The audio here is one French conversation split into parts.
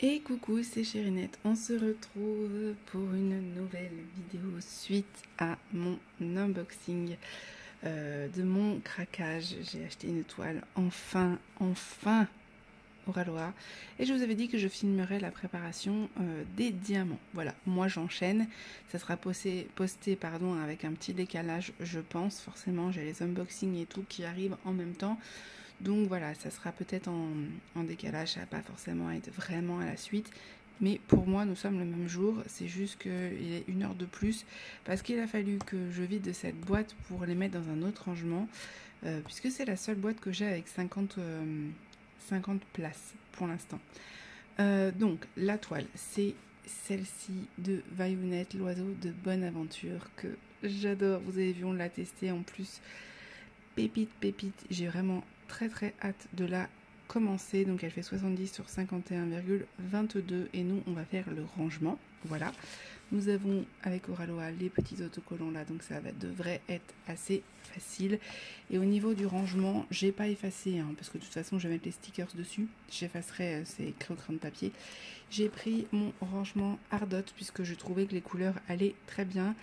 Et coucou, c'est Chérinette, on se retrouve pour une nouvelle vidéo suite à mon unboxing de mon craquage. J'ai acheté une toile enfin au Ralois et je vous avais dit que je filmerais la préparation des diamants. Voilà, moi j'enchaîne, ça sera posté avec un petit décalage je pense, forcément j'ai les unboxings et tout qui arrivent en même temps. Donc voilà, ça sera peut-être en décalage, ça va pas forcément être vraiment à la suite. Mais pour moi, nous sommes le même jour, c'est juste qu'il est 1 heure de plus, parce qu'il a fallu que je vide cette boîte pour les mettre dans un autre rangement, puisque c'est la seule boîte que j'ai avec 50 places pour l'instant. Donc, la toile, c'est celle-ci de Vaillunette, l'oiseau de bonne aventure, que j'adore. Vous avez vu, on l'a testé en plus. Pépite, j'ai vraiment très hâte de la commencer. Donc elle fait 70 sur 51,22 et nous on va faire le rangement. Voilà, nous avons avec Oraloa les petits autocollants là, donc ça devrait être assez facile. Et au niveau du rangement, j'ai pas effacé parce que de toute façon je vais mettre les stickers dessus, j'effacerai ces crayons de papier. J'ai pris mon rangement Ardot puisque je trouvais que les couleurs allaient très bien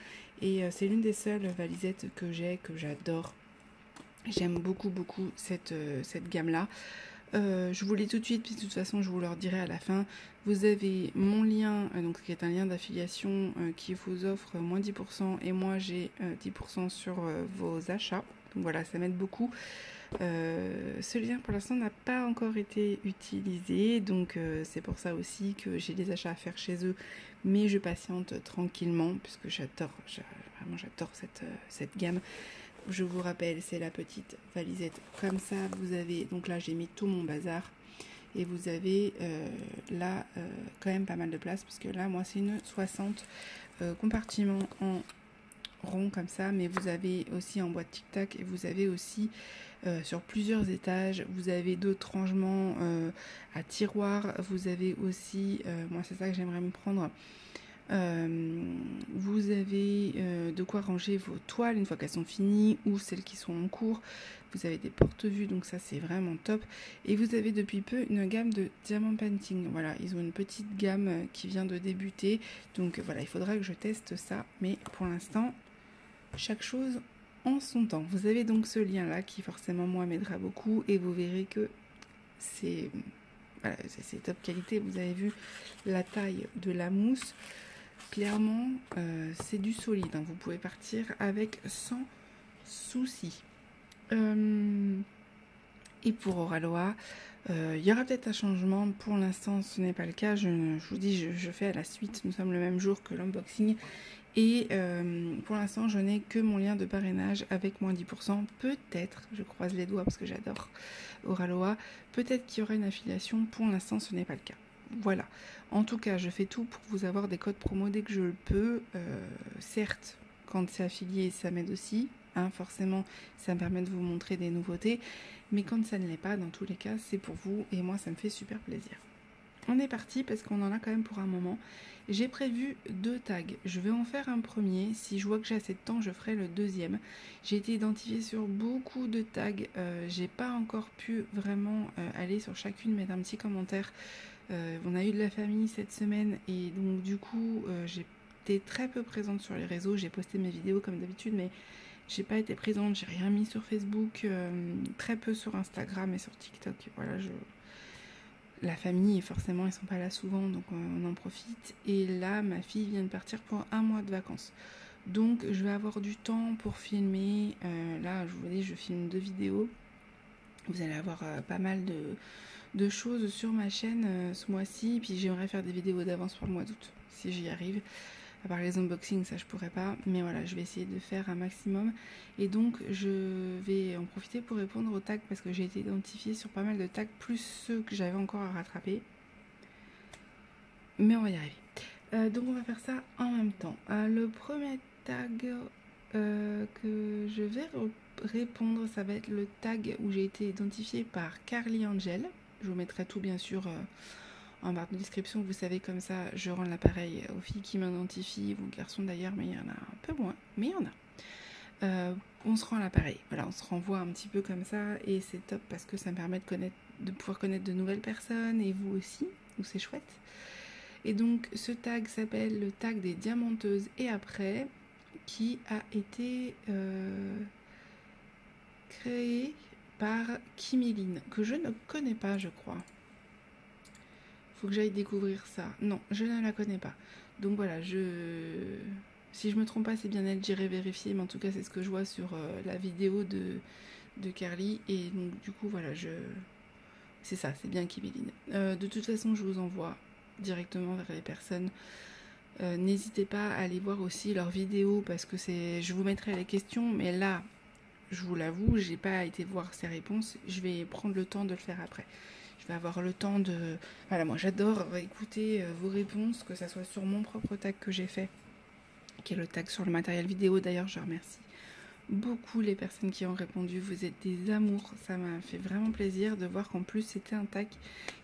et c'est l'une des seules valisettes que j'ai, que j'adore. J'aime beaucoup cette gamme là. Je vous lis tout de suite, puis de toute façon je vous le redirai à la fin. Vous avez mon lien, donc qui est un lien d'affiliation qui vous offre moins 10% et moi j'ai 10% sur vos achats. Donc voilà, ça m'aide beaucoup. Ce lien pour l'instant n'a pas encore été utilisé, donc c'est pour ça aussi que j'ai des achats à faire chez eux, mais je patiente tranquillement puisque j'adore cette gamme. Je vous rappelle, c'est la petite valisette comme ça. Vous avez, donc là j'ai mis tout mon bazar et vous avez là quand même pas mal de place parce que là moi c'est une 60 compartiments en rond comme ça, mais vous avez aussi en boîte tic-tac et vous avez aussi sur plusieurs étages, vous avez d'autres rangements à tiroirs, vous avez aussi, moi c'est ça que j'aimerais me prendre. Vous avez de quoi ranger vos toiles une fois qu'elles sont finies ou celles qui sont en cours. Vous avez des porte-vues, donc ça c'est vraiment top. Et vous avez depuis peu une gamme de diamant painting. Voilà, ils ont une petite gamme qui vient de débuter. Donc voilà, il faudra que je teste ça. Mais pour l'instant, chaque chose en son temps. Vous avez donc ce lien là qui forcément moi m'aidera beaucoup. Et vous verrez que c'est top qualité. Vous avez vu la taille de la mousse. Clairement, c'est du solide. Vous pouvez partir avec sans souci. Et pour Oraloa, il y aura peut-être un changement. Pour l'instant, ce n'est pas le cas. Je vous dis, je fais à la suite. Nous sommes le même jour que l'unboxing. Et pour l'instant, je n'ai que mon lien de parrainage avec moins 10%. Peut-être, je croise les doigts parce que j'adore Oraloa, peut-être qu'il y aura une affiliation. Pour l'instant, ce n'est pas le cas. Voilà, en tout cas je fais tout pour vous avoir des codes promo dès que je le peux. Certes, quand c'est affilié ça m'aide aussi, forcément ça me permet de vous montrer des nouveautés, mais quand ça ne l'est pas, dans tous les cas c'est pour vous et moi ça me fait super plaisir. On est parti parce qu'on en a quand même pour un moment. J'ai prévu 2 tags, je vais en faire un premier, si je vois que j'ai assez de temps je ferai le deuxième. J'ai été identifiée sur beaucoup de tags, j'ai pas encore pu vraiment aller sur chacune, mettre un petit commentaire. On a eu de la famille cette semaine et donc du coup j'ai été très peu présente sur les réseaux. J'ai posté mes vidéos comme d'habitude mais j'ai pas été présente, j'ai rien mis sur Facebook, très peu sur Instagram et sur TikTok. Voilà, la famille forcément ils sont pas là souvent donc on en profite. Et là ma fille vient de partir pour 1 mois de vacances. Donc je vais avoir du temps pour filmer. Là je vous dis, je filme 2 vidéos. Vous allez avoir pas mal de choses sur ma chaîne ce mois-ci, puis j'aimerais faire des vidéos d'avance pour le mois d'août si j'y arrive. À part les unboxings, ça je pourrais pas, mais voilà, je vais essayer de faire un maximum. Et donc je vais en profiter pour répondre aux tags parce que j'ai été identifiée sur pas mal de tags, plus ceux que j'avais encore à rattraper, mais on va y arriver. Donc on va faire ça en même temps. Le premier tag que je vais répondre, ça va être le tag où j'ai été identifiée par Carly Angel. Je vous mettrai tout bien sûr en barre de description. Vous savez, comme ça je rends l'appareil aux filles qui m'identifient, aux garçons d'ailleurs, mais il y en a un peu moins, mais il y en a. On se rend l'appareil, voilà, on se renvoie un petit peu comme ça et c'est top parce que ça me permet de pouvoir connaître de nouvelles personnes et vous aussi. donc c'est chouette. Et donc ce tag s'appelle le tag des diamanteuses et après, qui a été créé par Kiméline, que je ne connais pas, je crois. Faut que j'aille découvrir ça. Non, je ne la connais pas. Donc voilà, si je me trompe pas, c'est bien elle, j'irai vérifier, mais en tout cas c'est ce que je vois sur la vidéo de Carly. Et donc du coup voilà, c'est ça, c'est bien Kiméline. De toute façon, je vous envoie directement vers les personnes. N'hésitez pas à aller voir aussi leurs vidéos parce que je vous mettrai les questions, mais là, je vous l'avoue, j'ai pas été voir ces réponses. Je vais prendre le temps de le faire après. Je vais avoir le temps de... Voilà, moi j'adore écouter vos réponses, que ça soit sur mon propre tag que j'ai fait, qui est le tag sur le matériel vidéo. D'ailleurs, je remercie beaucoup les personnes qui ont répondu. Vous êtes des amours. Ça m'a fait vraiment plaisir de voir qu'en plus c'était un tag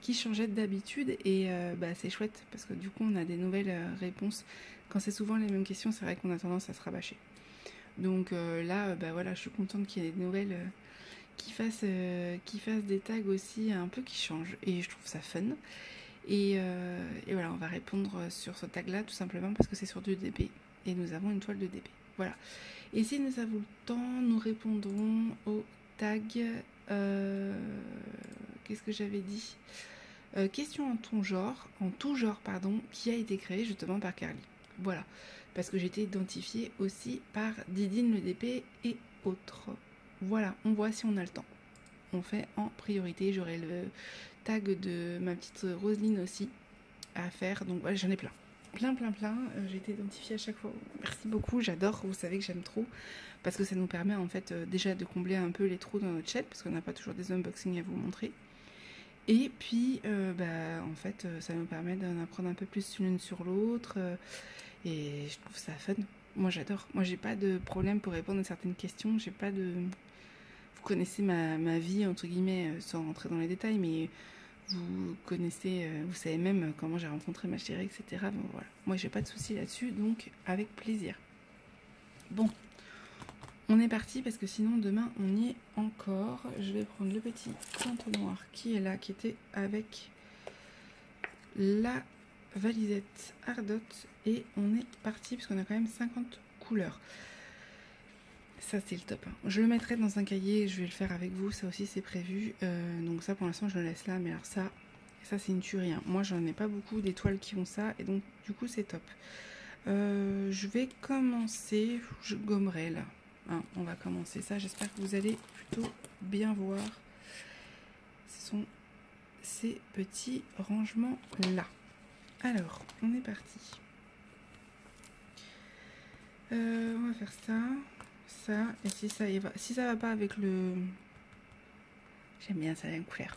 qui changeait d'habitude. Et c'est chouette parce que du coup on a des nouvelles réponses. Quand c'est souvent les mêmes questions, c'est vrai qu'on a tendance à se rabâcher. Donc là, voilà, je suis contente qu'il y ait des nouvelles qui fassent des tags aussi un peu qui changent. Et je trouve ça fun. Et voilà, on va répondre sur ce tag là tout simplement parce que c'est sur du DP. Et nous avons une toile de DP. Voilà. Et si nous avons le temps, nous répondrons au tag. Qu'est-ce que j'avais dit? Question en tout genre, qui a été créée justement par Carly. Voilà. Parce que j'ai été identifiée aussi par Didine le DP et autres. Voilà, on voit si on a le temps. On fait en priorité. J'aurai le tag de ma petite Roselyne aussi à faire. Donc voilà, j'en ai plein. Plein. J'ai été identifiée à chaque fois. Merci beaucoup, j'adore. Vous savez que j'aime trop. Parce que ça nous permet en fait déjà de combler un peu les trous dans notre chaîne. Parce qu'on n'a pas toujours des unboxings à vous montrer. Et puis, en fait, ça nous permet d'en apprendre un peu plus l'une sur l'autre. Et je trouve ça fun. Moi, j'adore. Moi, j'ai pas de problème pour répondre à certaines questions. J'ai pas de... Vous connaissez ma vie, entre guillemets, sans rentrer dans les détails, mais vous connaissez, vous savez même comment j'ai rencontré ma chérie, etc. Bon, voilà. Moi, j'ai pas de soucis là-dessus, donc avec plaisir. Bon, on est parti parce que sinon, demain, on y est encore. Je vais prendre le petit entonnoir qui est là, qui était avec la valisette Ardotte. Et on est parti parce qu'on a quand même 50 couleurs. Ça, c'est le top. Je le mettrai dans un cahier, je vais le faire avec vous. Ça aussi, c'est prévu. Donc ça, pour l'instant, je le laisse là. Mais alors ça c'est une tuerie. Hein. Moi, j'en ai pas beaucoup d'étoiles qui ont ça. Et donc, du coup, c'est top. Je vais commencer. Je gommerai là. Hein, on va commencer ça. J'espère que vous allez plutôt bien voir. Ce sont ces petits rangements là. Alors, on est parti. On va faire ça, et si ça y va, si ça va pas avec le... J'aime bien ça, la couleur.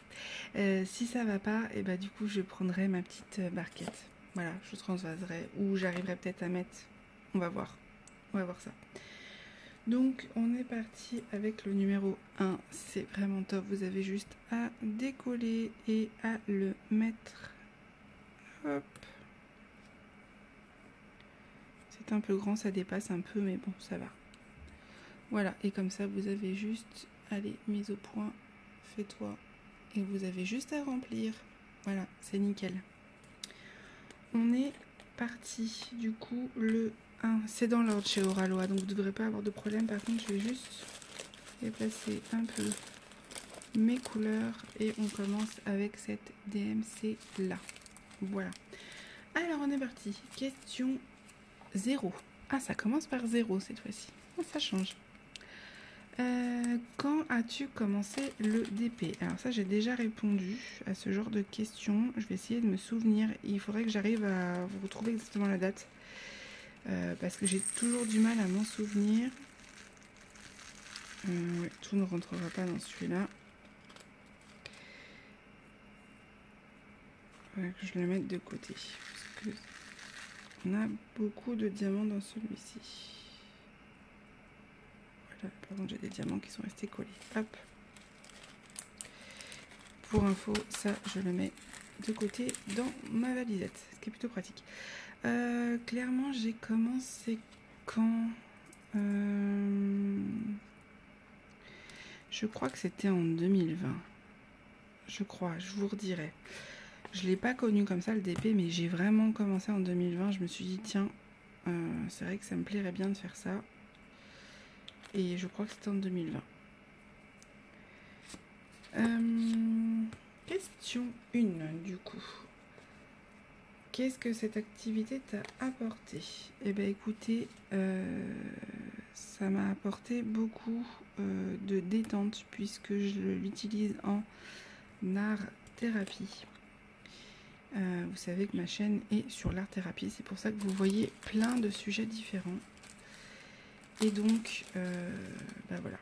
Si ça va pas, et du coup je prendrai ma petite barquette. Voilà, je transvaserai, ou j'arriverai peut-être à mettre... On va voir ça. Donc on est parti avec le numéro 1, c'est vraiment top. Vous avez juste à décoller et à le mettre. Hop. C'est un peu grand, ça dépasse un peu, mais bon, ça va. Voilà, et comme ça, vous avez juste, allez, mise au point, fais-toi, et vous avez juste à remplir. Voilà, c'est nickel. On est parti, du coup, le 1, c'est dans l'ordre chez Oralois, donc vous ne devrez pas avoir de problème. Par contre, je vais juste déplacer un peu mes couleurs, et on commence avec cette DMC là. Voilà. Alors, on est parti. Question 0. Ah, ça commence par 0 cette fois-ci. Oh, ça change. Quand as-tu commencé le DP? Alors ça, j'ai déjà répondu à ce genre de questions. Je vais essayer de me souvenir. Il faudrait que j'arrive à vous retrouver exactement la date. Parce que j'ai toujours du mal à m'en souvenir. Tout ne rentrera pas dans celui-là. Il faudrait que je le mette de côté. Parce que on a beaucoup de diamants dans celui-ci. Par contre, j'ai des diamants qui sont restés collés. Hop. Pour info, ça, je le mets de côté dans ma valisette, ce qui est plutôt pratique. Clairement, j'ai commencé quand je crois que c'était en 2020. Je crois, je vous redirai. Je ne l'ai pas connu comme ça le DP, mais j'ai vraiment commencé en 2020. Je me suis dit, tiens, c'est vrai que ça me plairait bien de faire ça. Et je crois que c'était en 2020. Question 1, du coup. Qu'est-ce que cette activité t'a apporté? Eh bien, écoutez, ça m'a apporté beaucoup de détente puisque je l'utilise en art-thérapie. Vous savez que ma chaîne est sur l'art-thérapie, c'est pour ça que vous voyez plein de sujets différents. Et donc, voilà.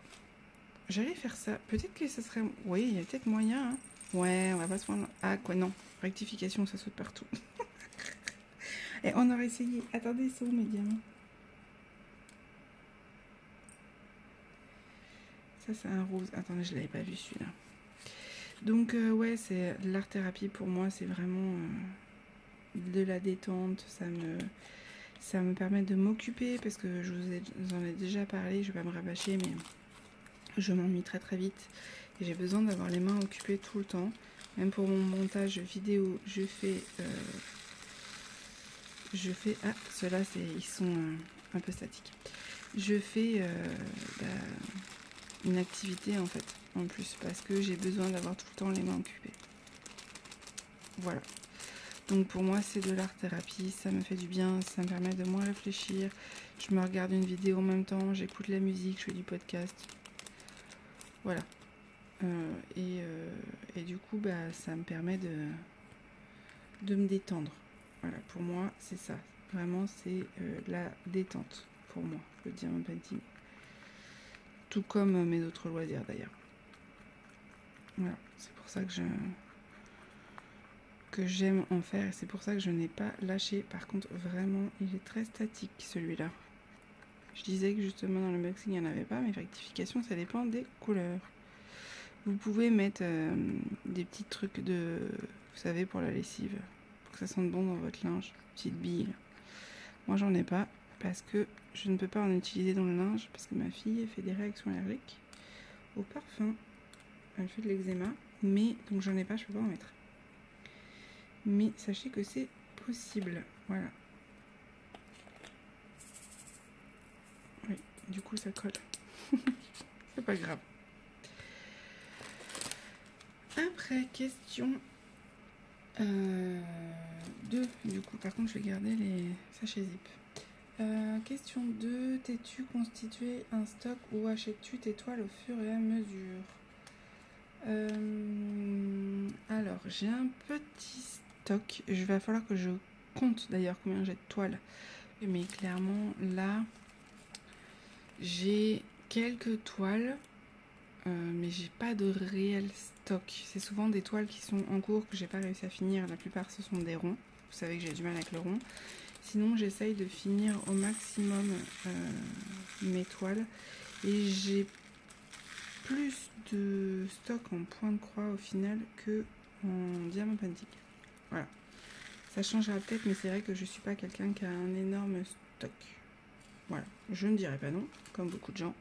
J'allais faire ça. Peut-être que ça serait... Oui, il y a peut-être moyen. Hein. Ouais, on va pas se prendre... Ah, quoi, non. Rectification, ça saute partout. Et on aurait essayé. Attendez, c'est où mes diamants? Ça, c'est un rose. Attendez, je l'avais pas vu celui-là. Donc, ouais, c'est l'art-thérapie pour moi. C'est vraiment de la détente. Ça me permet de m'occuper parce que je vous en ai déjà parlé. Je vais pas me rabâcher, mais je m'ennuie très très vite. Et j'ai besoin d'avoir les mains occupées tout le temps. Même pour mon montage vidéo, je fais... ah, ceux-là, ils sont un peu statiques. Je fais une activité en fait, en plus, parce que j'ai besoin d'avoir tout le temps les mains occupées. Voilà. Donc pour moi, c'est de l'art-thérapie, ça me fait du bien, ça me permet de moins réfléchir. Je me regarde une vidéo en même temps, j'écoute la musique, je fais du podcast. Voilà. Et du coup, ça me permet de me détendre. Voilà, pour moi, c'est ça. Vraiment, c'est la détente pour moi, le diamant painting. Tout comme mes autres loisirs d'ailleurs. Voilà, c'est pour ça que j'aime en faire et c'est pour ça que je n'ai pas lâché. Par contre, vraiment, il est très statique celui-là. Je disais que justement dans le boxing, il n'y en avait pas, mais rectification, ça dépend des couleurs. Vous pouvez mettre des petits trucs de, vous savez, pour la lessive, pour que ça sente bon dans votre linge, petite bille. Moi, j'en ai pas parce que je ne peux pas en utiliser dans le linge parce que ma fille fait des réactions allergiques au parfum. Elle fait de l'eczéma, mais donc j'en ai pas, je peux pas en mettre. Mais sachez que c'est possible, voilà. Oui, du coup ça colle. C'est pas grave. Après, question 2. Du coup, par contre, je vais garder les sachets zip. Question 2. T'es-tu constitué un stock ou achètes-tu tes toiles au fur et à mesure? Alors, j'ai un petit stock. Il va falloir que je compte d'ailleurs combien j'ai de toiles. Mais clairement, là, j'ai quelques toiles. Mais j'ai pas de réel stock. C'est souvent des toiles qui sont en cours que j'ai pas réussi à finir. La plupart ce sont des ronds. Vous savez que j'ai du mal avec le rond. Sinon j'essaye de finir au maximum mes toiles. Et j'ai plus de stock en point de croix au final que en diamant painting. Voilà. Ça changera peut-être, mais c'est vrai que je suis pas quelqu'un qui a un énorme stock. Voilà. Je ne dirais pas non, comme beaucoup de gens.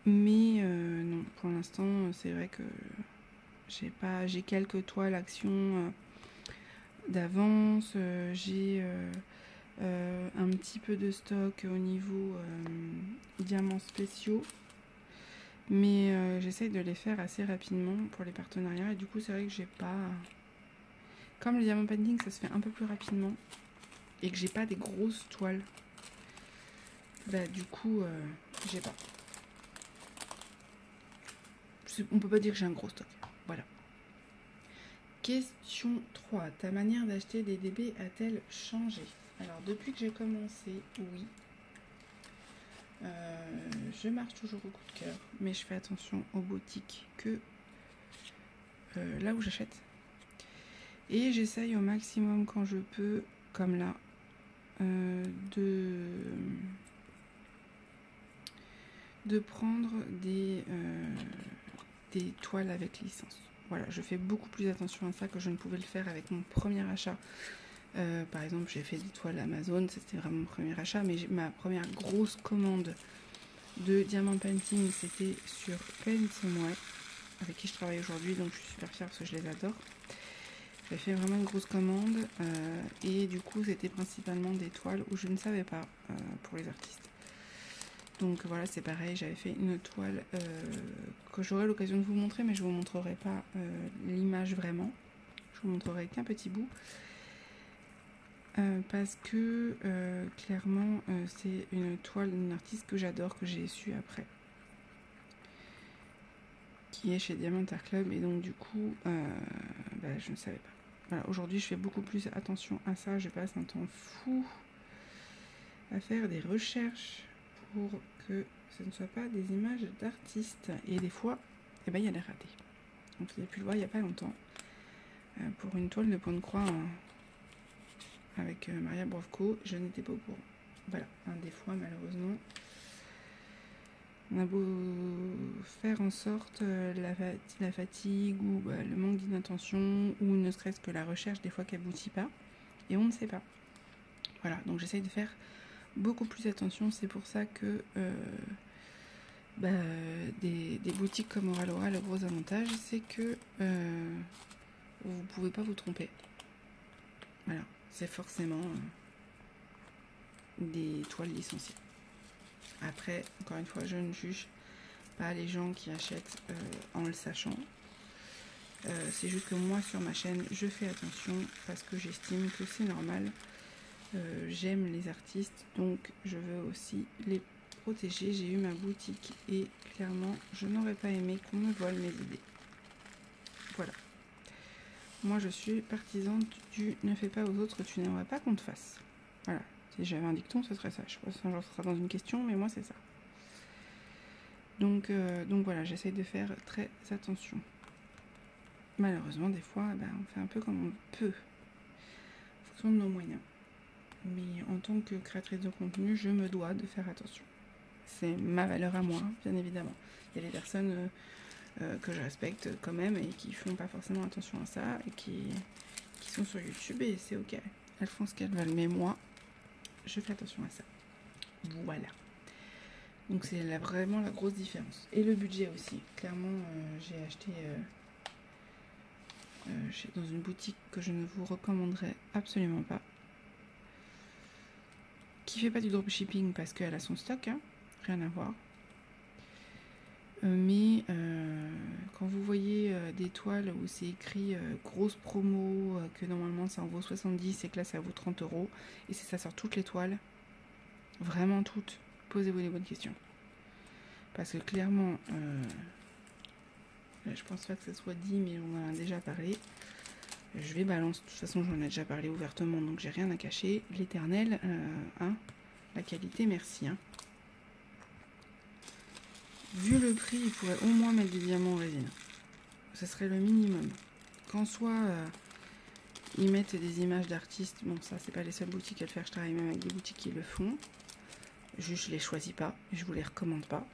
Mais non, pour l'instant, c'est vrai que j'ai quelques toiles action d'avance, j'ai un petit peu de stock au niveau diamants spéciaux, mais j'essaye de les faire assez rapidement pour les partenariats et du coup c'est vrai que j'ai pas, comme le diamant painting ça se fait un peu plus rapidement et que j'ai pas des grosses toiles, du coup j'ai pas. On peut pas dire que j'ai un gros stock. Voilà. Question 3. Ta manière d'acheter des DB a-t-elle changé? Alors, depuis que j'ai commencé, oui. Je marche toujours au coup de cœur, mais je fais attention aux boutiques que là où j'achète. Et j'essaye au maximum quand je peux, comme là, de prendre des toiles avec licence. Voilà, je fais beaucoup plus attention à ça que je ne pouvais le faire avec mon premier achat. Par exemple, j'ai fait des toiles Amazon, c'était vraiment mon premier achat, mais ma première grosse commande de diamant painting, c'était sur Paintsomeway. avec qui je travaille aujourd'hui, donc je suis super fière parce que je les adore. J'ai fait vraiment une grosse commande et du coup c'était principalement des toiles où je ne savais pas pour les artistes. Donc voilà, c'est pareil, j'avais fait une toile que j'aurai l'occasion de vous montrer, mais je ne vous montrerai pas l'image vraiment. Je vous montrerai qu'un petit bout. Parce que clairement c'est une toile d'une artiste que j'adore, que j'ai su après, qui est chez Diamant Art Club, et donc du coup je ne savais pas. Voilà, aujourd'hui je fais beaucoup plus attention à ça, je passe un temps fou à faire des recherches pour que ce ne soit pas des images d'artistes, et des fois il y a des ratés. Donc vous avez pu le voir il n'y a pas longtemps pour une toile de point de croix avec Maria Brovko, je n'étais pas au courant. Voilà, des fois malheureusement on a beau faire en sorte la fatigue ou le manque d'inattention, ou ne serait-ce que la recherche des fois qui n'aboutit pas, et on ne sait pas. Voilà, donc j'essaye de faire beaucoup plus attention. C'est pour ça que des boutiques comme Oralora, le gros avantage c'est que vous pouvez pas vous tromper. Voilà, c'est forcément des toiles licenciées. Après, encore une fois, je ne juge pas les gens qui achètent en le sachant. C'est juste que moi, sur ma chaîne, je fais attention parce que j'estime que c'est normal. J'aime les artistes, donc je veux aussi les protéger. J'ai eu ma boutique et clairement, je n'aurais pas aimé qu'on me vole mes idées. Voilà. Moi, je suis partisane du « ne fais pas aux autres, tu n'aimerais pas qu'on te fasse ». Voilà. Si j'avais un dicton, ce serait ça. Je sais pas si un jour ce sera dans une question, mais moi c'est ça. Donc voilà, j'essaye de faire très attention. Malheureusement, des fois, on fait un peu comme on peut, en fonction de nos moyens. Mais en tant que créatrice de contenu, je me dois de faire attention. C'est ma valeur à moi, bien évidemment. Il y a des personnes que je respecte quand même et qui font pas forcément attention à ça et qui sont sur YouTube, et c'est ok. Elles font ce qu'elles veulent, mais moi, je fais attention à ça. Voilà. Donc c'est vraiment la grosse différence. Et le budget aussi. Clairement, j'ai acheté dans une boutique que je ne vous recommanderais absolument pas. Qui fait pas du dropshipping parce qu'elle a son stock, hein, rien à voir. Mais quand vous voyez des toiles où c'est écrit grosse promo, que normalement ça en vaut 70 et que là ça vaut 30 €, et ça sort toutes les toiles, vraiment toutes, posez-vous les bonnes questions. Parce que clairement, je pense pas que ce soit dit, mais on en a déjà parlé. Je vais balancer, de toute façon j'en ai déjà parlé ouvertement, donc j'ai rien à cacher. L'éternel, hein, la qualité, merci. Hein. Vu le prix, il pourrait au moins mettre des diamants en résine. Ce serait le minimum. Qu'en soit, ils mettent des images d'artistes. Bon, ça, c'est pas les seules boutiques à le faire. Je travaille même avec des boutiques qui le font. Juste, je les choisis pas. Je vous les recommande pas.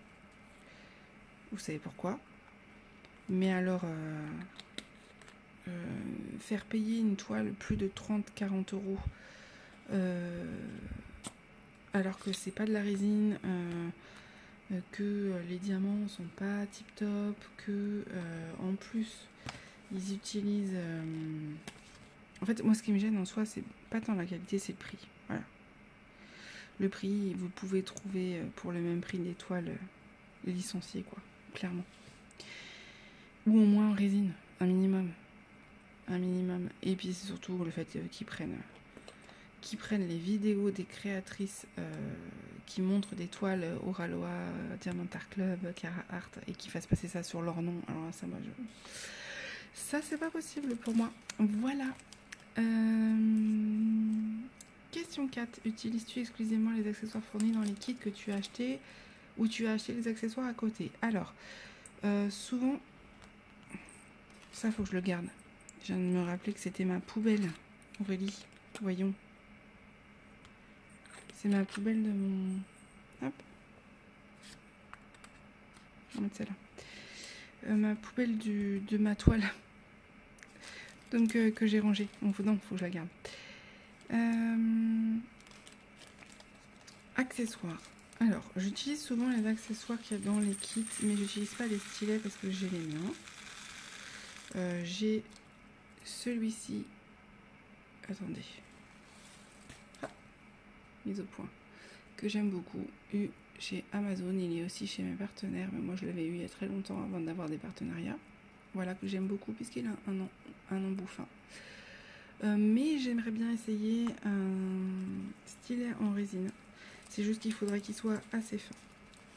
Vous savez pourquoi. Mais alors, faire payer une toile plus de 30-40 €, alors que c'est pas de la résine, que les diamants sont pas tip top, que en plus ils utilisent en fait, moi ce qui me gêne en soi, c'est pas tant la qualité, c'est le prix. Voilà, le prix, vous pouvez trouver pour le même prix des toiles licenciées, quoi, clairement, ou au moins en résine, un minimum. Et puis c'est surtout le fait qu'ils prennent les vidéos des créatrices qui montrent des toiles Oralora, Diamant Art Club, Cara Art, et qui fassent passer ça sur leur nom. Alors ça, moi, ça c'est pas possible pour moi. Voilà. Question 4. Utilises-tu exclusivement les accessoires fournis dans les kits que tu as achetés, ou tu as acheté les accessoires à côté? Alors, souvent, ça faut que je le garde. Je viens de me rappeler que c'était ma poubelle, Aurélie. Voyons. C'est ma poubelle de mon... Hop. On va mettre celle-là. Ma poubelle de ma toile. Donc, que j'ai rangée. Donc, non, faut que je la garde. Accessoires. Alors, j'utilise souvent les accessoires qu'il y a dans les kits, mais j'utilise pas les stylets parce que j'ai les miens. J'ai celui-ci. Attendez. Ah, mise au point. Que j'aime beaucoup. Eu chez Amazon. Il est aussi chez mes partenaires. Mais moi, je l'avais eu il y a très longtemps avant d'avoir des partenariats. Voilà, que j'aime beaucoup puisqu'il a un embout fin. Mais j'aimerais bien essayer un stylet en résine. C'est juste qu'il faudrait qu'il soit assez fin.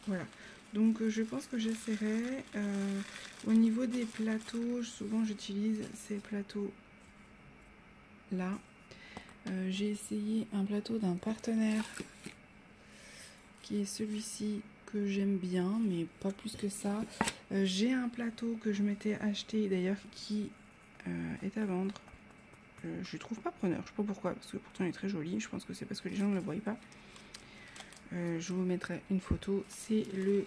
Voilà. Donc je pense que j'essaierai. Au niveau des plateaux, souvent j'utilise ces plateaux là. J'ai essayé un plateau d'un partenaire qui est celui-ci que j'aime bien, mais pas plus que ça. J'ai un plateau que je m'étais acheté d'ailleurs qui est à vendre. Je ne trouve pas preneur, je sais pas pourquoi, parce que pourtant il est très joli. Je pense que c'est parce que les gens ne le voient pas. Je vous mettrai une photo. C'est le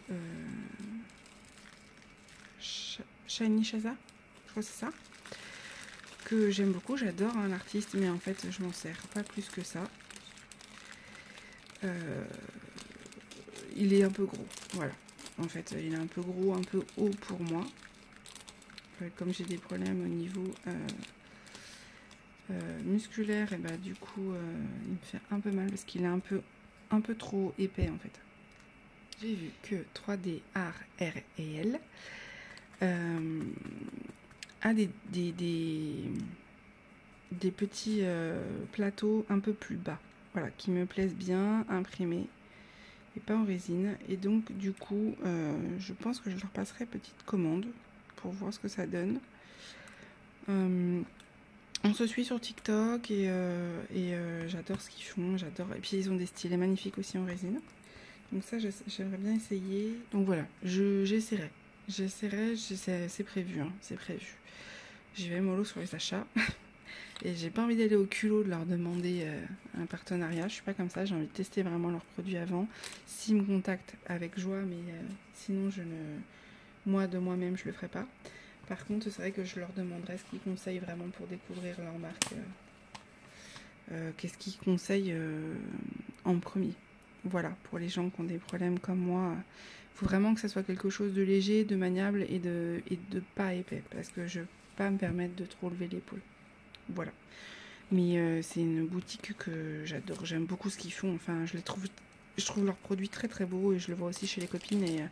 Shiny Shaza, je crois que c'est ça, que j'aime beaucoup. J'adore l'artiste, mais en fait je m'en sers pas plus que ça. Il est un peu gros, voilà. En fait, il est un peu gros, un peu haut pour moi. Comme j'ai des problèmes au niveau musculaire, et bah du coup, il me fait un peu mal parce qu'il est un peu trop épais en fait. J'ai vu que 3D Art R et L a des petits plateaux un peu plus bas, voilà, qui me plaisent bien, imprimés et pas en résine. Et donc du coup je pense que je leur passerai petite commande pour voir ce que ça donne. On se suit sur TikTok et j'adore ce qu'ils font, j'adore. Et puis ils ont des stylets magnifiques aussi en résine. Donc ça j'aimerais bien essayer. Donc voilà, j'essaierai. C'est prévu, hein, c'est prévu. J'y vais mollo sur les achats. Et j'ai pas envie d'aller au culot de leur demander un partenariat. Je suis pas comme ça, j'ai envie de tester vraiment leurs produits avant. S'ils me contactent, avec joie, mais sinon moi de moi-même je le ferai pas. Par contre, c'est vrai que je leur demanderai ce qu'ils conseillent vraiment pour découvrir leur marque. Qu'est-ce qu'ils conseillent en premier. Voilà, pour les gens qui ont des problèmes comme moi, il faut vraiment que ça soit quelque chose de léger, de maniable et de pas épais. Parce que je ne peux pas me permettre de trop lever l'épaule. Voilà. Mais c'est une boutique que j'adore. J'aime beaucoup ce qu'ils font. Enfin, je trouve leurs produits très très beaux et je le vois aussi chez les copines et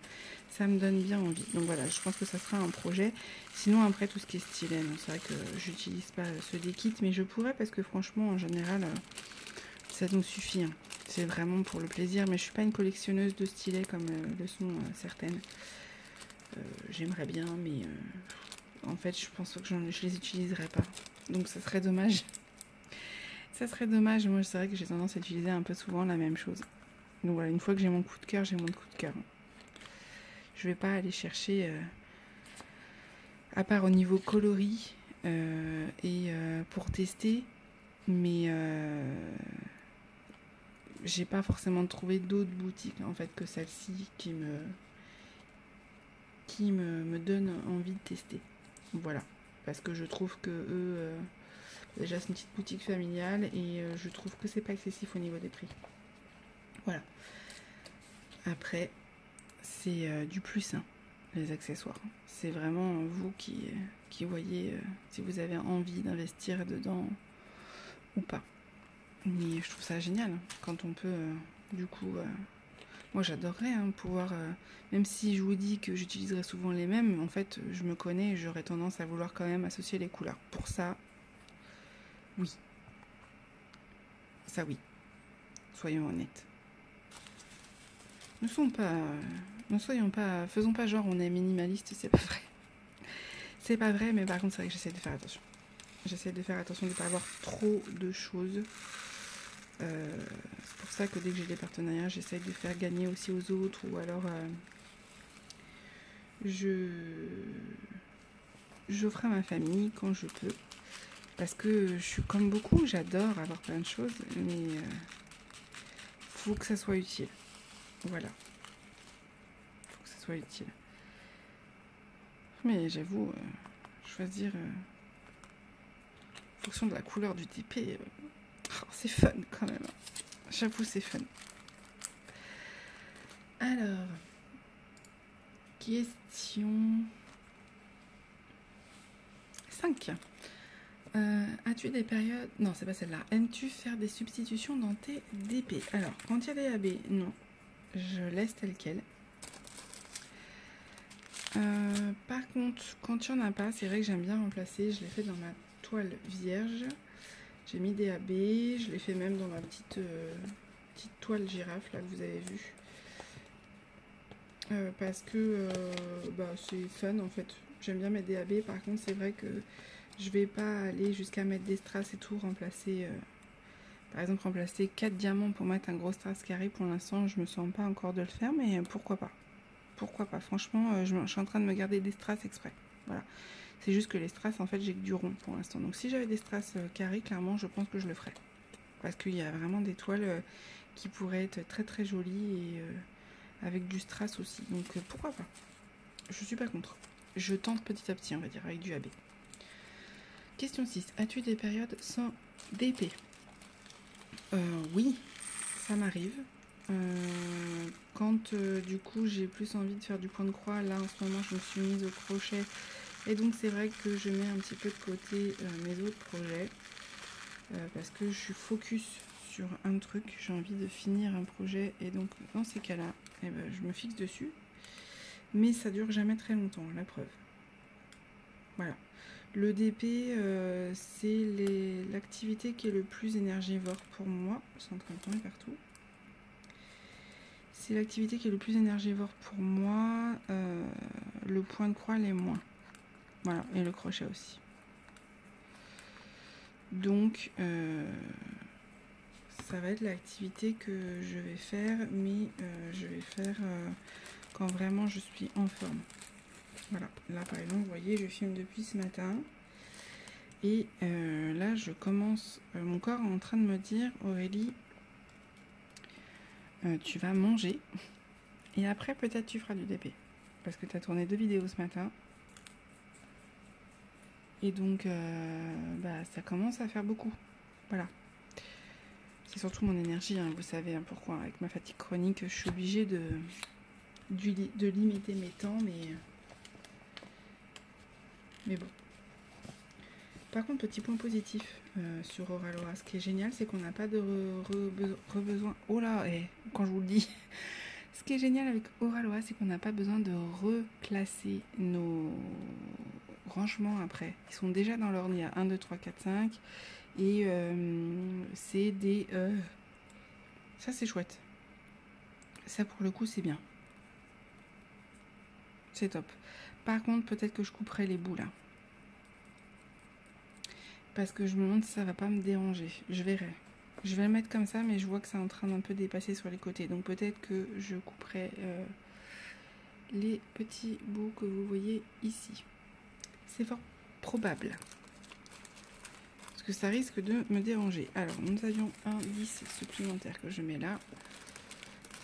ça me donne bien envie. Donc voilà, je pense que ça sera un projet. Sinon après tout ce qui est stylet, c'est vrai que j'utilise pas ceux des kits, mais je pourrais parce que franchement en général ça nous suffit. Hein. C'est vraiment pour le plaisir, mais je suis pas une collectionneuse de stylets comme le sont certaines. J'aimerais bien, mais en fait je pense que je les utiliserai pas. Donc ça serait dommage. Ça serait dommage. Moi c'est vrai que j'ai tendance à utiliser un peu souvent la même chose. Donc voilà, une fois que j'ai mon coup de cœur, j'ai mon coup de cœur. Je vais pas aller chercher, à part au niveau coloris et pour tester, mais j'ai pas forcément trouvé d'autres boutiques en fait que celle-ci qui me donne envie de tester. Voilà, parce que je trouve que eux, déjà c'est une petite boutique familiale et je trouve que c'est pas excessif au niveau des prix. Voilà. Après, c'est du plus, hein, les accessoires. C'est vraiment vous qui voyez si vous avez envie d'investir dedans ou pas. Mais je trouve ça génial quand on peut, du coup, moi j'adorerais pouvoir, même si je vous dis que j'utiliserai souvent les mêmes, en fait je me connais et j'aurais tendance à vouloir quand même associer les couleurs. Pour ça, oui. Ça oui. Soyons honnêtes. Faisons pas genre on est minimaliste, c'est pas vrai. C'est pas vrai, mais par contre c'est vrai que j'essaie de faire attention. J'essaie de faire attention de ne pas avoir trop de choses. C'est pour ça que dès que j'ai des partenariats, j'essaie de faire gagner aussi aux autres ou alors j'offre à ma famille quand je peux. Parce que je suis comme beaucoup, j'adore avoir plein de choses, mais faut que ça soit utile. Voilà. Faut que ça soit utile. Mais j'avoue, choisir en fonction de la couleur du TP, c'est fun quand même. J'avoue, c'est fun. Alors, question. 5. As-tu des périodes... Non, c'est pas celle-là. Aimes-tu faire des substitutions dans tes DP? Alors, quand il y a des AB, non. Je laisse tel quel. Par contre, quand il n'y en a pas, c'est vrai que j'aime bien remplacer. Je l'ai fait dans ma toile vierge. J'ai mis des AB. Je l'ai fait même dans ma petite toile girafe, là, que vous avez vue. Parce que c'est fun, en fait. J'aime bien mettre des AB. Par contre, c'est vrai que je vais pas aller jusqu'à mettre des strass et tout, remplacer... par exemple, remplacer 4 diamants pour mettre un gros strass carré. Pour l'instant, je me sens pas encore de le faire, mais pourquoi pas? Pourquoi pas? Franchement, je suis en train de me garder des strass exprès. Voilà. C'est juste que les strass, en fait, j'ai que du rond pour l'instant. Donc, si j'avais des strass carrés, clairement, je pense que je le ferais. Parce qu'il y a vraiment des toiles qui pourraient être très très jolies et avec du strass aussi. Donc, pourquoi pas? Je suis pas contre. Je tente petit à petit, on va dire, avec du AB. Question 6. As-tu des périodes sans DP? Oui, ça m'arrive. Quand du coup j'ai plus envie de faire du point de croix, là en ce moment je me suis mise au crochet et donc c'est vrai que je mets un petit peu de côté mes autres projets parce que je suis focus sur un truc, j'ai envie de finir un projet et donc dans ces cas-là, je me fixe dessus, mais ça dure jamais très longtemps, la preuve. Voilà. Le DP, c'est l'activité qui est le plus énergivore pour moi. C'est en train de tomber partout. C'est l'activité qui est le plus énergivore pour moi. Le point de croix l'est moins. Voilà, et le crochet aussi. Donc, ça va être l'activité que je vais faire, mais je vais faire quand vraiment je suis en forme. Voilà, là par exemple, vous voyez, je filme depuis ce matin. Et là, je commence... mon corps est en train de me dire, Aurélie, tu vas manger. Et après, peut-être tu feras du DP. Parce que tu as tourné 2 vidéos ce matin. Et donc, ça commence à faire beaucoup. Voilà. C'est surtout mon énergie, hein, vous savez hein, pourquoi. Avec ma fatigue chronique, je suis obligée de limiter mes temps, mais bon. Par contre, petit point positif sur Oraloa, ce qui est génial, c'est qu'on n'a pas de besoin. Oh là, quand je vous le dis, ce qui est génial avec Oraloa, c'est qu'on n'a pas besoin de replacer nos rangements après. Ils sont déjà dans l'ordre, il y a 1, 2, 3, 4, 5. Et c'est des... ça, c'est chouette. Ça, pour le coup, c'est bien. C'est top. Par contre, peut-être que je couperai les bouts là. Parce que je me demande si ça va pas me déranger. Je verrai. Je vais le mettre comme ça, mais je vois que c'est en train d'un peu dépasser sur les côtés. Donc peut-être que je couperai les petits bouts que vous voyez ici. C'est fort probable. Parce que ça risque de me déranger. Alors, nous avions un 10 supplémentaire que je mets là.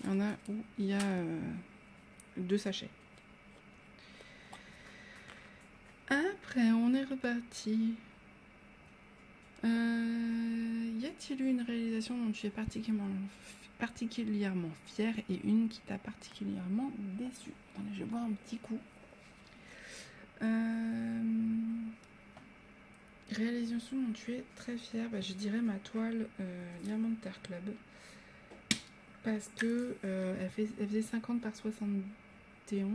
Il y en a où il y a 2 sachets. Après, on est reparti. Y a-t-il eu une réalisation dont tu es particulièrement fière et une qui t'a particulièrement déçue? Attendez, je vais boire un petit coup. Réalisation dont tu es très fière, je dirais ma toile Diamant Terre Club. Parce que elle faisait 50 par 71,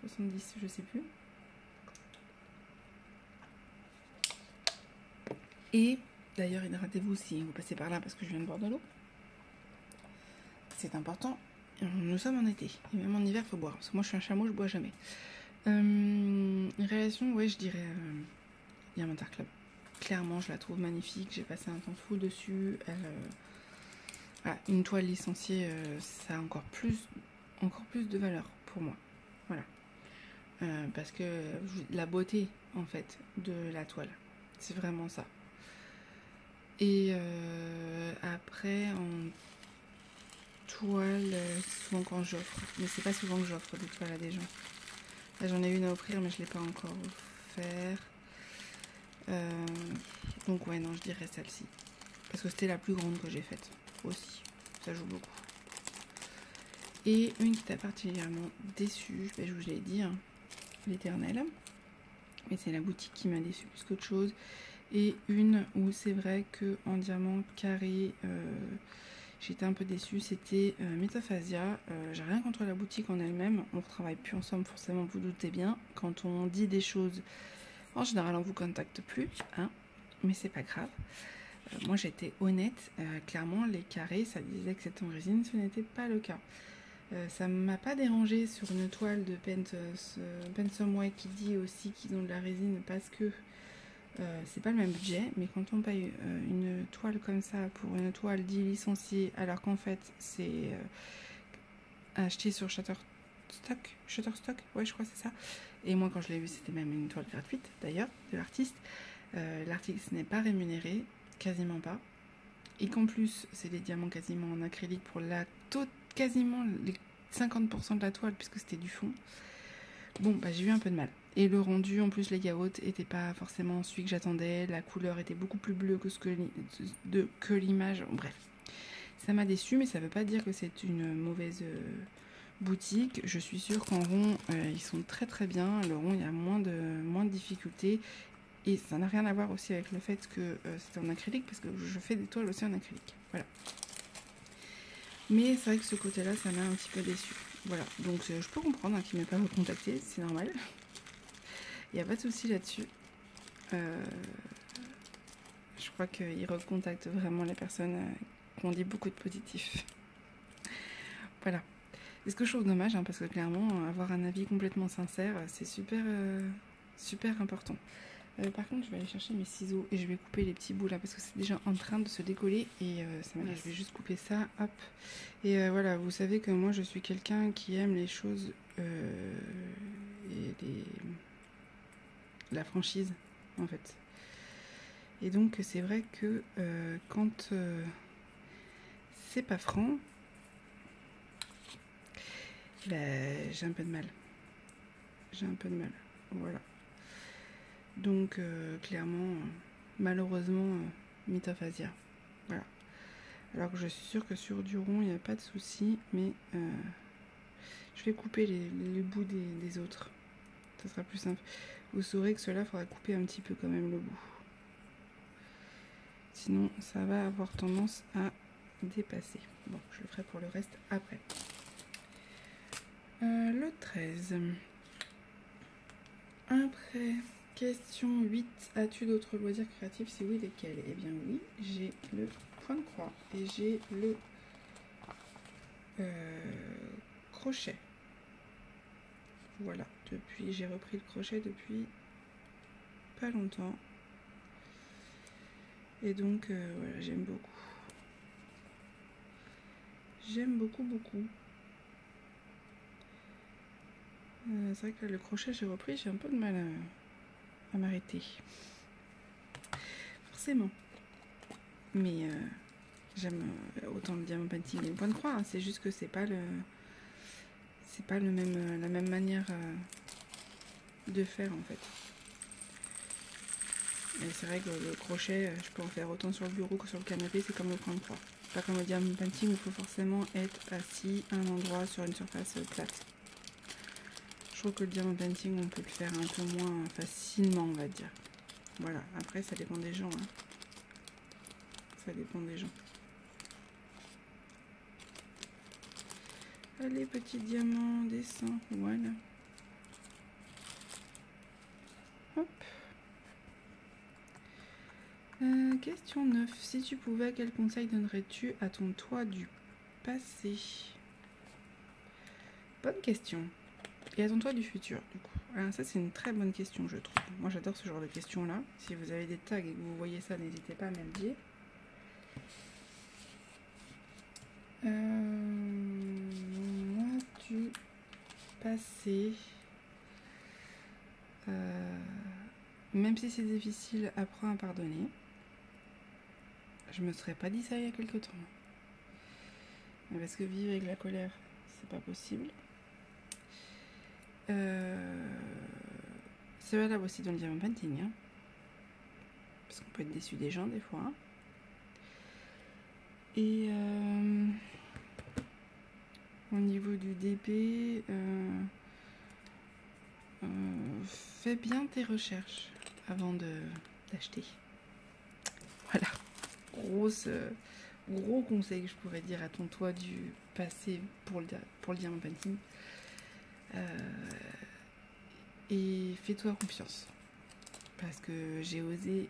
70, je sais plus. Et d'ailleurs, hydratez-vous si vous passez par là parce que je viens de boire de l'eau. C'est important. Nous sommes en été. Et même en hiver, il faut boire. Parce que moi, je suis un chameau, je bois jamais. Réalisation, ouais, je dirais Diamant Art Club. Clairement, je la trouve magnifique. J'ai passé un temps fou dessus. Voilà, une toile licenciée, ça a encore plus de valeur pour moi. Voilà. Parce que la beauté, en fait, de la toile. C'est vraiment ça. Et après, en toile, souvent quand j'offre, mais c'est pas souvent que j'offre des toiles à des gens. Là, j'en ai une à offrir, mais je l'ai pas encore offert. Donc ouais, non, je dirais celle-ci. Parce que c'était la plus grande que j'ai faite aussi. Ça joue beaucoup. Et une qui t'a particulièrement déçue, je vous l'ai dit, hein, l'Éternel. et c'est la boutique qui m'a déçu plus qu'autre chose. Et une où c'est vrai que en diamant carré, j'étais un peu déçue, c'était Metaphasia. J'ai rien contre la boutique en elle-même, on ne retravaille plus ensemble forcément, vous doutez bien. Quand on dit des choses, en général on vous contacte plus, hein, mais c'est pas grave. Moi j'étais honnête, clairement les carrés, ça disait que c'était en résine, ce n'était pas le cas. Ça ne m'a pas dérangé sur une toile de Pensum White qui dit aussi qu'ils ont de la résine parce que c'est pas le même budget, mais quand on paye une toile comme ça pour une toile dit licenciée alors qu'en fait c'est acheté sur Shutterstock, ouais je crois que c'est ça. Et moi quand je l'ai vu c'était même une toile gratuite d'ailleurs de l'artiste. L'artiste n'est pas rémunéré, quasiment pas. Et qu'en plus c'est des diamants quasiment en acrylique pour quasiment les 50% de la toile puisque c'était du fond. Bon bah j'ai eu un peu de mal. Et le rendu en plus les layout était pas forcément celui que j'attendais, la couleur était beaucoup plus bleue que l'image, bref. Ça m'a déçu mais ça veut pas dire que c'est une mauvaise boutique. Je suis sûre qu'en rond ils sont très très bien, le rond il y a moins de difficultés. Et ça n'a rien à voir aussi avec le fait que c'était en acrylique, parce que je fais des toiles aussi en acrylique. Voilà. Mais c'est vrai que ce côté-là, ça m'a un petit peu déçu. Voilà. Donc je peux comprendre qu'il ne m'ait pas recontacté, c'est normal. Il n'y a pas de souci là-dessus. Je crois qu'il recontacte vraiment les personnes qui ont dit beaucoup de positifs. Voilà. Et ce que je trouve dommage, hein, parce que clairement, avoir un avis complètement sincère, c'est super, super important. Par contre, je vais aller chercher mes ciseaux et je vais couper les petits bouts là parce que c'est déjà en train de se décoller et ça m'énerve. Je vais juste couper ça, hop. Et voilà, vous savez que moi je suis quelqu'un qui aime les choses et la franchise en fait. Et donc c'est vrai que quand c'est pas franc, j'ai un peu de mal. J'ai un peu de mal, voilà. Donc clairement, malheureusement, Metaphasia. Voilà. Alors que je suis sûre que sur du rond, il n'y a pas de souci, mais je vais couper les bouts des autres. Ça sera plus simple. Vous saurez que cela, il faudra couper un petit peu quand même le bout. Sinon, ça va avoir tendance à dépasser. Bon, je le ferai pour le reste après. Le 13. Après... Question 8. As-tu d'autres loisirs créatifs? Si oui, lesquels? Eh bien oui, j'ai le point de croix et j'ai le crochet. Voilà, j'ai repris le crochet depuis pas longtemps. Et donc, voilà, j'aime beaucoup. J'aime beaucoup, beaucoup. C'est vrai que le crochet, j'ai repris, j'ai un peu de mal à m'arrêter. Forcément. Mais j'aime autant le diamant painting et le point de croix. Hein. C'est juste que c'est pas la même manière de faire en fait. Et c'est vrai que le crochet, je peux en faire autant sur le bureau que sur le canapé, c'est comme le point de croix. Pas comme le diamant painting où il faut forcément être assis à un endroit sur une surface plate. Je trouve que le diamant painting, on peut le faire un peu moins facilement, on va dire. Voilà, après ça dépend des gens. Hein. Ça dépend des gens. Allez, petit diamant, descend, voilà. Hop. Question 9. Si tu pouvais, quel conseil donnerais-tu à ton toi du passé? Bonne question. Et à ton toi du futur, du coup. Alors ça, c'est une très bonne question, je trouve. Moi, j'adore ce genre de questions-là. Si vous avez des tags et que vous voyez ça, n'hésitez pas à me le dire. Moi, du passé... même si c'est difficile, apprends à pardonner. Je me serais pas dit ça il y a quelque temps. Parce que vivre avec la colère, c'est pas possible. C'est valable aussi dans le diamant painting. Hein. Parce qu'on peut être déçu des gens des fois. Hein. Et au niveau du DP, fais bien tes recherches avant d'acheter. Voilà, gros conseil que je pourrais dire à ton toi du passé pour le diamant painting. Et fais-toi confiance. Parce que j'ai osé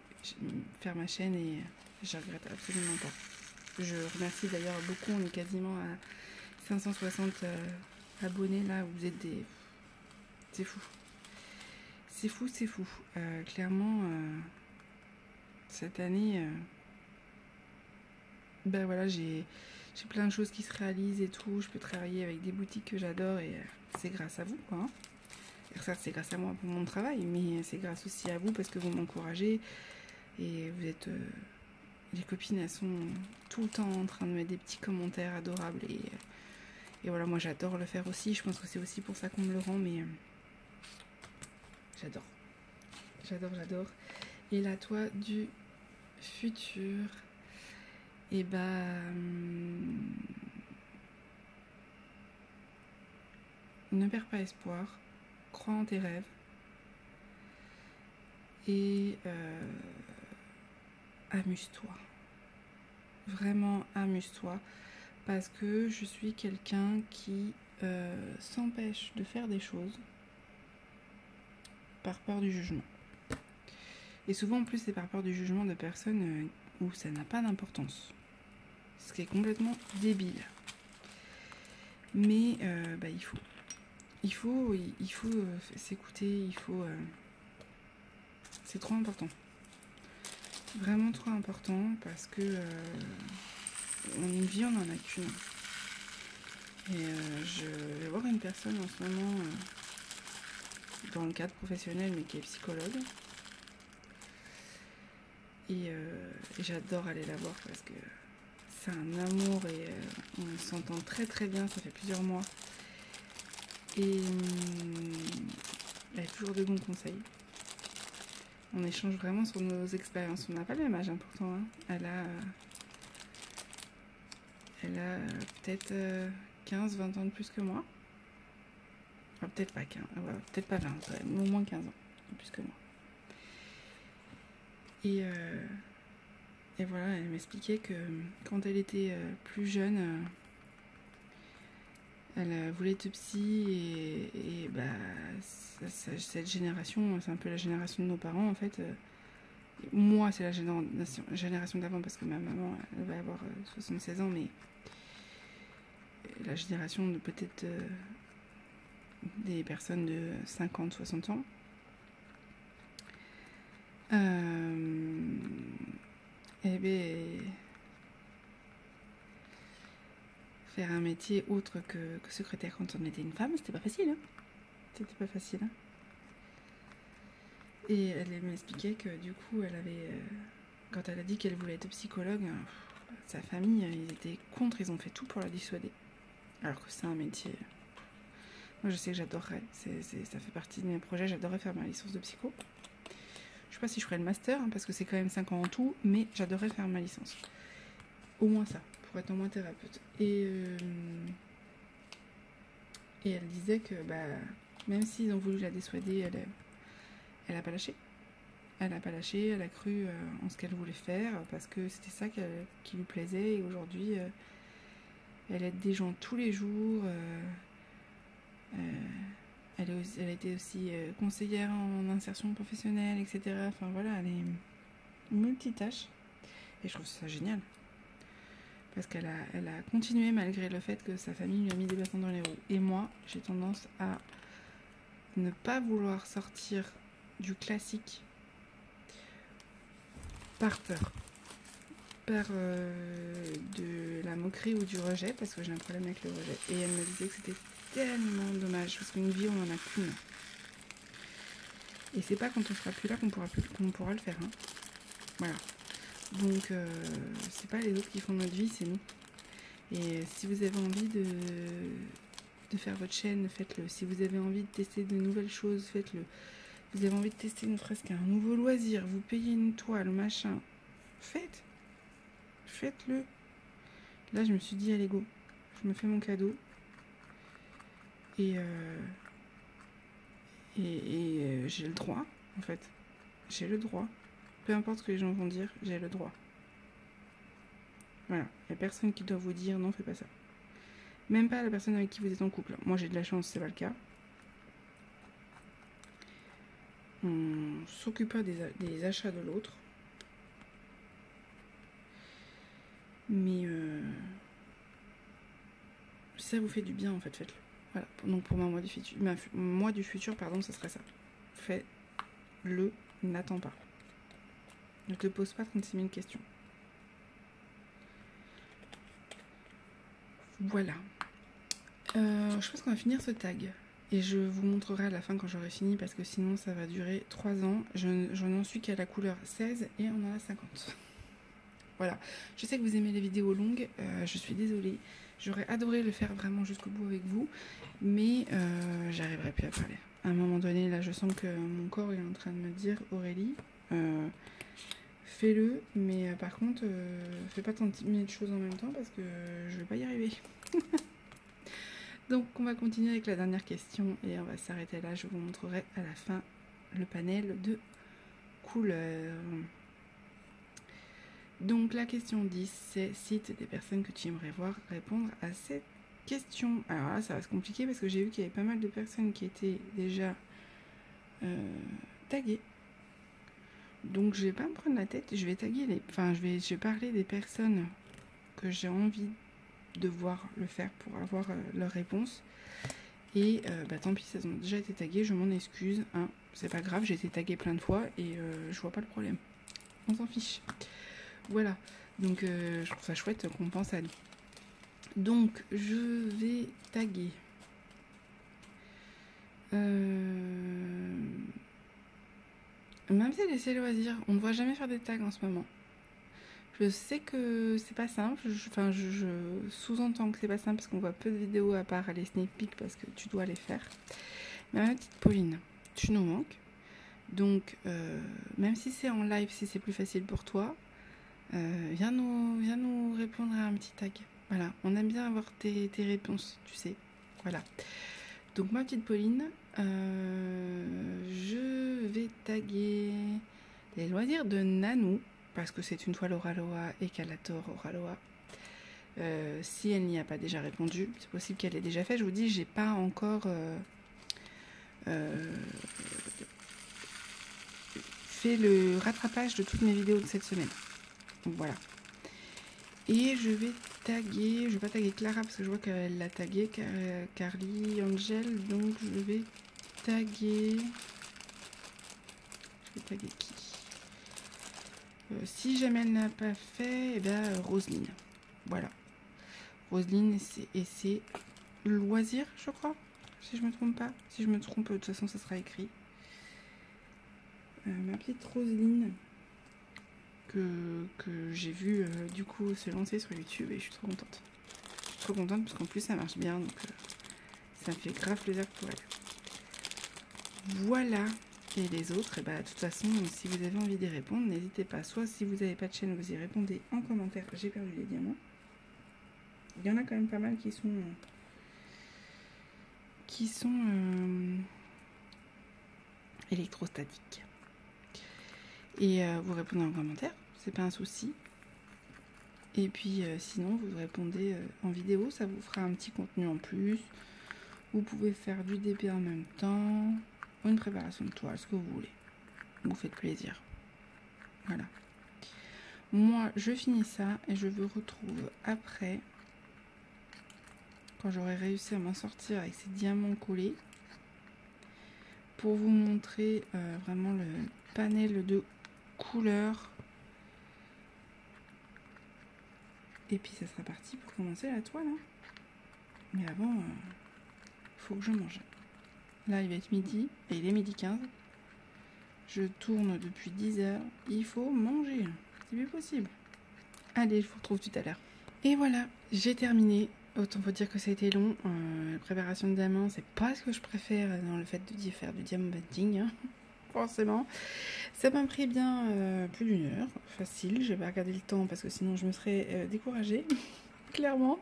faire ma chaîne et je regrette absolument pas. Je remercie d'ailleurs beaucoup, on est quasiment à 560 abonnés là, vous êtes des... C'est fou. C'est fou. Clairement, cette année, ben voilà, j'ai plein de choses qui se réalisent et tout. Je peux travailler avec des boutiques que j'adore et c'est grâce à vous, quoi. Hein. Ça, c'est grâce à moi pour mon travail, mais c'est grâce aussi à vous parce que vous m'encouragez et vous êtes... les copines, elles sont tout le temps en train de mettre des petits commentaires adorables et voilà, moi j'adore le faire aussi. Je pense que c'est aussi pour ça qu'on me le rend, mais j'adore. Et la toi du futur, et ne perds pas espoir, crois en tes rêves et amuse-toi. Vraiment amuse-toi parce que je suis quelqu'un qui s'empêche de faire des choses par peur du jugement. Et souvent en plus c'est par peur du jugement de personnes où ça n'a pas d'importance. Ce qui est complètement débile. Mais il faut s'écouter, c'est trop important. Vraiment trop important parce que une vie on en a qu'une. Et je vais voir une personne en ce moment dans le cadre professionnel mais qui est psychologue. Et j'adore aller la voir parce que c'est un amour et on s'entend très très bien, ça fait plusieurs mois. Et elle a toujours de bons conseils. On échange vraiment sur nos expériences. On n'a pas le même âge hein, pourtant. Hein. Elle a peut-être 15-20 ans de plus que moi. Enfin, peut-être pas 15, peut-être pas 20, mais au moins 15 ans de plus que moi. Et voilà, elle m'expliquait que quand elle était plus jeune, elle voulait être psy et cette génération, c'est un peu la génération de nos parents en fait. Moi, c'est la génération d'avant parce que ma maman, elle va avoir 76 ans, mais la génération de peut-être des personnes de 50-60 ans. Faire un métier autre que secrétaire quand on était une femme, c'était pas facile. Hein. C'était pas facile. Hein. Et elle m'expliquait que du coup, elle avait, quand elle a dit qu'elle voulait être psychologue, sa famille, ils étaient contre, ils ont fait tout pour la dissuader. Alors que c'est un métier. Moi, je sais que j'adorerais. Ça fait partie de mes projets. J'adorerais faire ma licence de psycho. Je sais pas si je ferais le master, hein, parce que c'est quand même 5 ans en tout, mais j'adorerais faire ma licence. Au moins ça, pour être au moins thérapeute. Et elle disait que même s'ils ont voulu la dissuader, elle a pas lâché. Elle a pas lâché, elle a cru en ce qu'elle voulait faire, parce que c'était ça qui lui plaisait. Et aujourd'hui, elle aide des gens tous les jours. Elle a été aussi conseillère en insertion professionnelle, etc. Enfin voilà, elle est multitâche. Et je trouve ça génial. Parce qu'elle a continué malgré le fait que sa famille lui a mis des bâtons dans les roues. Et moi, j'ai tendance à ne pas vouloir sortir du classique par peur. Par de la moquerie ou du rejet, parce que j'ai un problème avec le rejet. Et elle me disait que c'était tellement dommage, parce qu'une vie, on en a qu'une. Et c'est pas quand on sera plus là qu'on pourra le faire. Hein. Voilà. Donc, c'est pas les autres qui font notre vie, c'est nous. Et si vous avez envie de faire votre chaîne, faites-le. Si vous avez envie de tester de nouvelles choses, faites-le. Vous avez envie de tester ne serait-ce qu'un nouveau loisir, vous payez une toile, machin, faites-le. Là, je me suis dit, allez, go. Je me fais mon cadeau. Et Et j'ai le droit, en fait. J'ai le droit. Peu importe ce que les gens vont dire, j'ai le droit. Voilà. Il n'y a personne qui doit vous dire non, fais pas ça. Même pas la personne avec qui vous êtes en couple. Moi, j'ai de la chance, c'est pas le cas. On s'occupe pas des achats de l'autre. Mais ça vous fait du bien, en fait, faites-le. Voilà. Donc pour moi du futur, pardon, ça serait ça. Fais-le, n'attends pas. Ne te pose pas 36 000 questions. Voilà. Je pense qu'on va finir ce tag. Et je vous montrerai à la fin quand j'aurai fini, parce que sinon ça va durer 3 ans. Je n'en suis qu'à la couleur 16 et on en a 50. Voilà. Je sais que vous aimez les vidéos longues. Je suis désolée. J'aurais adoré le faire vraiment jusqu'au bout avec vous. Mais j'arriverai plus à parler. À un moment donné, là, je sens que mon corps est en train de me dire, Aurélie, fais-le. Mais par contre, fais pas tant de choses en même temps parce que je vais pas y arriver. Donc on va continuer avec la dernière question et on va s'arrêter là. Je vous montrerai à la fin le panel de couleurs. Donc la question 10, c'est cite des personnes que tu aimerais voir répondre à cette question. Alors là ça va se compliquer parce que j'ai vu qu'il y avait pas mal de personnes qui étaient déjà taguées. Donc je vais pas me prendre la tête, je vais taguer je vais parler des personnes que j'ai envie de voir le faire pour avoir leur réponse. Et tant pis, elles ont déjà été taguées, je m'en excuse, hein. C'est pas grave, j'ai été taguée plein de fois et je vois pas le problème. On s'en fiche. Voilà, donc je trouve ça chouette qu'on pense à nous. Donc je vais taguer. Même si c'est loisir, on ne doit jamais faire des tags en ce moment. Je sais que c'est pas simple, je sous-entends que c'est pas simple parce qu'on voit peu de vidéos à part les sneak peeks parce que tu dois les faire. Mais ma petite Pauline, tu nous manques. Donc, même si c'est en live, si c'est plus facile pour toi, viens nous répondre à un petit tag. Voilà, on aime bien avoir tes réponses, tu sais. Voilà. Donc, ma petite Pauline, je vais taguer les loisirs de Nanou. Parce que c'est une toile Oraloa et qu'elle adore Oraloa. Si elle n'y a pas déjà répondu, c'est possible qu'elle l'ait déjà fait. Je vous dis, j'ai pas encore fait le rattrapage de toutes mes vidéos de cette semaine. Donc voilà. Et je vais taguer, je vais pas taguer Clara parce que je vois qu'elle l'a tagué, Carly, Angel. Donc je vais taguer. Je vais taguer qui? Si jamais elle n'a pas fait, eh bien, Roselyne. Voilà. Roselyne et c'est loisir, je crois. Si je me trompe pas. Si je me trompe, de toute façon, ça sera écrit. Ma petite Roselyne que j'ai vu du coup se lancer sur YouTube et je suis trop contente. Je suis trop contente parce qu'en plus ça marche bien, donc ça me fait grave plaisir pour elle. Voilà. Et les autres, de toute façon, si vous avez envie d'y répondre, n'hésitez pas. Soit si vous n'avez pas de chaîne, vous y répondez en commentaire. J'ai perdu les diamants. Il y en a quand même pas mal qui sont électrostatiques. Et vous répondez en commentaire, c'est pas un souci. Et puis sinon, vous répondez en vidéo, ça vous fera un petit contenu en plus. Vous pouvez faire du DP en même temps. Une préparation de toile, ce que vous voulez. Vous faites plaisir. Voilà. Moi, je finis ça et je vous retrouve après, quand j'aurai réussi à m'en sortir avec ces diamants collés, pour vous montrer vraiment le panel de couleurs. Et puis, ça sera parti pour commencer la toile. Hein. Mais avant, faut que je mange. Là, il va être midi, et il est midi 15. Je tourne depuis 10 heures. Il faut manger. C'est plus possible. Allez, je vous retrouve tout à l'heure. Et voilà, j'ai terminé. Autant vous dire que ça a été long. La préparation de diamants, c'est pas ce que je préfère dans le fait de faire du diamond bending. Hein. Forcément. Ça m'a pris bien plus d'une heure. Facile. Je vais pas regarder le temps parce que sinon je me serais découragée. Clairement.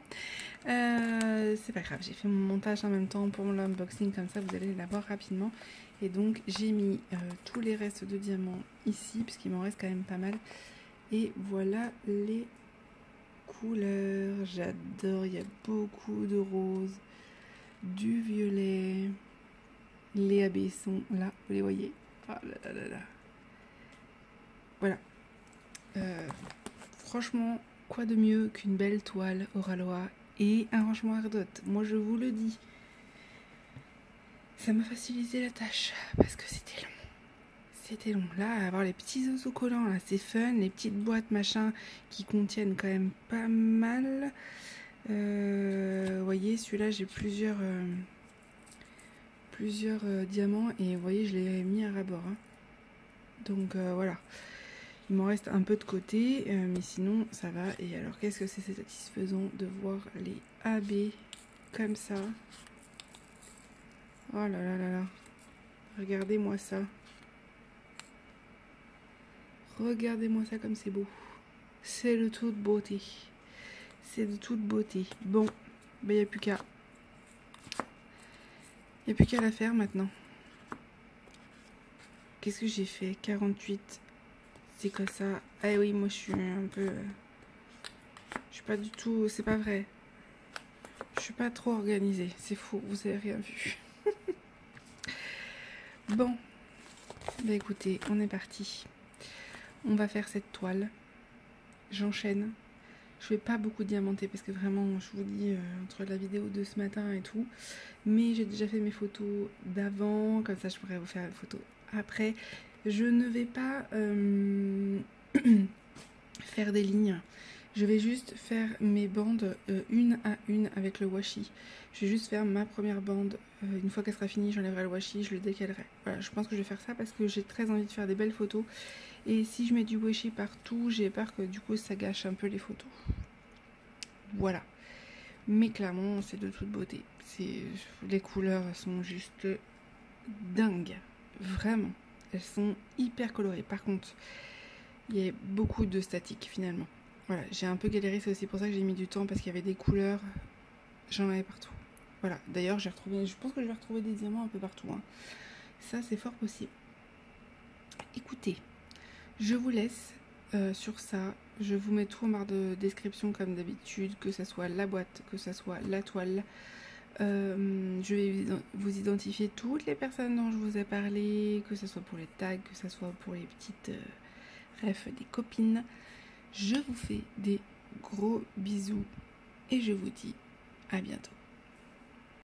C'est pas grave, j'ai fait mon montage en même temps pour l'unboxing, comme ça vous allez l'avoir rapidement. Et donc j'ai mis tous les restes de diamants ici, puisqu'il m'en reste quand même pas mal. Et voilà les couleurs. J'adore, il y a beaucoup de rose, du violet. Les AB sont là, vous les voyez. Oh là là là là. Voilà. Franchement, quoi de mieux qu'une belle toile Oralois et un rangement Ardot. Moi je vous le dis. Ça m'a facilité la tâche parce que c'était long. C'était long. Là, avoir les petits autocollants, là, c'est fun. Les petites boîtes, machin, qui contiennent quand même pas mal. Vous voyez, celui-là, j'ai plusieurs diamants. Et vous voyez, je les ai mis à ras-bord. Hein. Donc, voilà. Il m'en reste un peu de côté. Mais sinon, ça va. Et alors, qu'est-ce que c'est satisfaisant de voir les AB comme ça. Oh là là là là. Regardez-moi ça. Regardez-moi ça comme c'est beau. C'est de toute beauté. C'est de toute beauté. Bon, ben, il n'y a plus qu'à. Il n'y a plus qu'à la faire maintenant. Qu'est-ce que j'ai fait? 48. C'est quoi ça? Ah oui, moi je suis un peu... Je suis pas du tout... C'est pas vrai. Je suis pas trop organisée. C'est faux, vous avez rien vu. Bon. Ben écoutez, on est parti. On va faire cette toile. J'enchaîne. Je vais pas beaucoup diamanter parce que vraiment, je vous dis, entre la vidéo de ce matin et tout. Mais j'ai déjà fait mes photos d'avant. Comme ça, je pourrais vous faire les photos après. Je ne vais pas faire des lignes. Je vais juste faire mes bandes une à une avec le washi. Je vais juste faire ma première bande. Une fois qu'elle sera finie, j'enlèverai le washi, je le décalerai. Voilà, je pense que je vais faire ça parce que j'ai très envie de faire des belles photos. Et si je mets du washi partout, j'ai peur que du coup ça gâche un peu les photos. Voilà. Mais clairement, c'est de toute beauté. Les couleurs sont juste dingues. Vraiment. Elles sont hyper colorées. Par contre, il y a beaucoup de statique finalement. Voilà, j'ai un peu galéré, c'est aussi pour ça que j'ai mis du temps parce qu'il y avait des couleurs, j'en avais partout. Voilà, d'ailleurs j'ai retrouvé, je pense que je vais retrouver des diamants un peu partout. Hein. Ça c'est fort possible. Écoutez, je vous laisse sur ça. Je vous mets tout en barre de description comme d'habitude, que ce soit la boîte, que ce soit la toile. Je vais vous identifier toutes les personnes dont je vous ai parlé, que ce soit pour les tags, que ce soit pour les petites refs des copines. Je vous fais des gros bisous et je vous dis à bientôt.